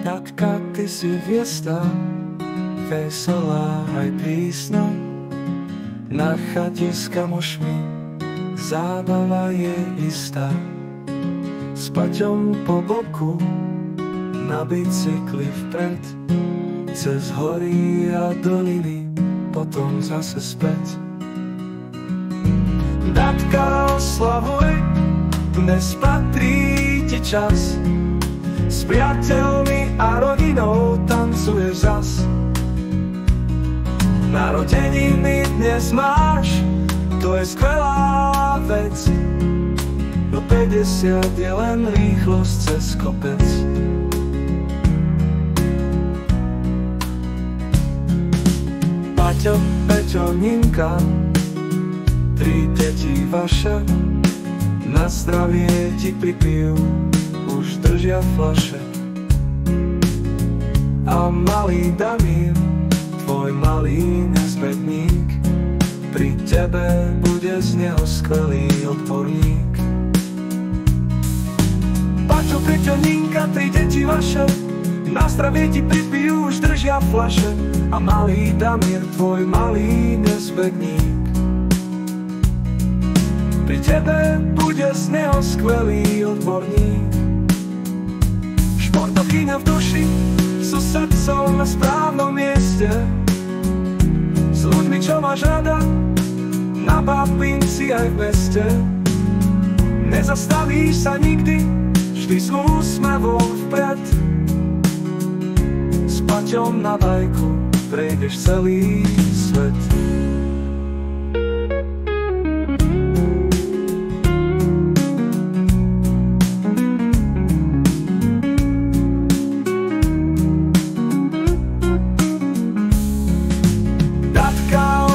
Katka, ty si hviezda, veselá aj prísna. Na chate s kamošmi zábava je istá. S Paťom po boku, na bicykli vpred, cez hory a doliny, potom zase späť. Datka, oslavuj, dnes patrí ti čas. S priateľmi a rodinou tancuješ zas. Narodeniny dnes máš, to je skvelá vec. Do 50 je len rýchlosť cez kopec. Paťo, Peťo, Ninka, 3 deti vaše, na zdravie ti pripijú, už držia fľaše. A malý Damír, tvoj malý nezbedník, pri tebe bude z neho skvelý odborník. Paťo, Peťo, Ninka, 3 deti vaše, na zdravie ti pripijú, už držia fľaše. A malý Damír, tvoj malý nezbedník, pri tebe bude z neho skvelý odborník. Športovkyňa v duši, so srdcom na správnom mieste, s ľuďmi, čo máš rada, na babinci aj v meste. Nezastavíš sa nikdy, vždy s úsmevom vpred. S Paťom na bajku prejdeš celý svet.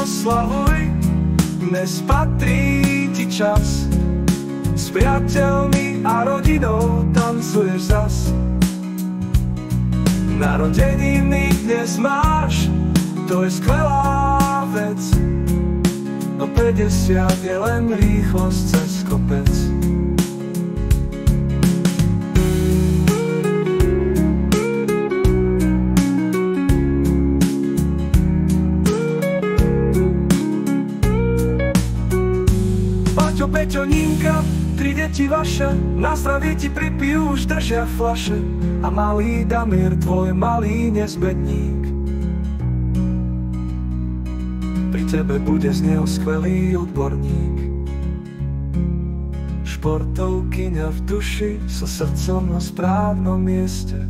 Oslavuj, dnes patrí ti čas. S priateľmi a rodinou tancuješ zas. Narodeniny dnes máš, to je skvelá vec. Do 50 je len rýchlosť cez kopec. Peťo, Ninka, 3 deti vaše, na zdravie ti pripijú, už držia fľaše. A malý Damír, tvoj malý nezbedník, pri tebe bude z neho skvelý odborník. Športovkyňa v duši, so srdcom na správnom mieste,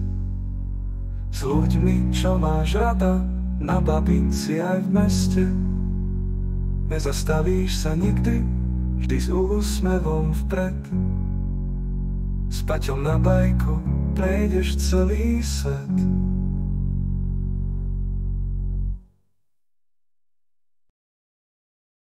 s ľuďmi, čo máš rada, na babinci aj v meste. Nezastavíš sa nikdy, vždy s úsmevom vpred. S Paťom na bajku prejdeš celý svet.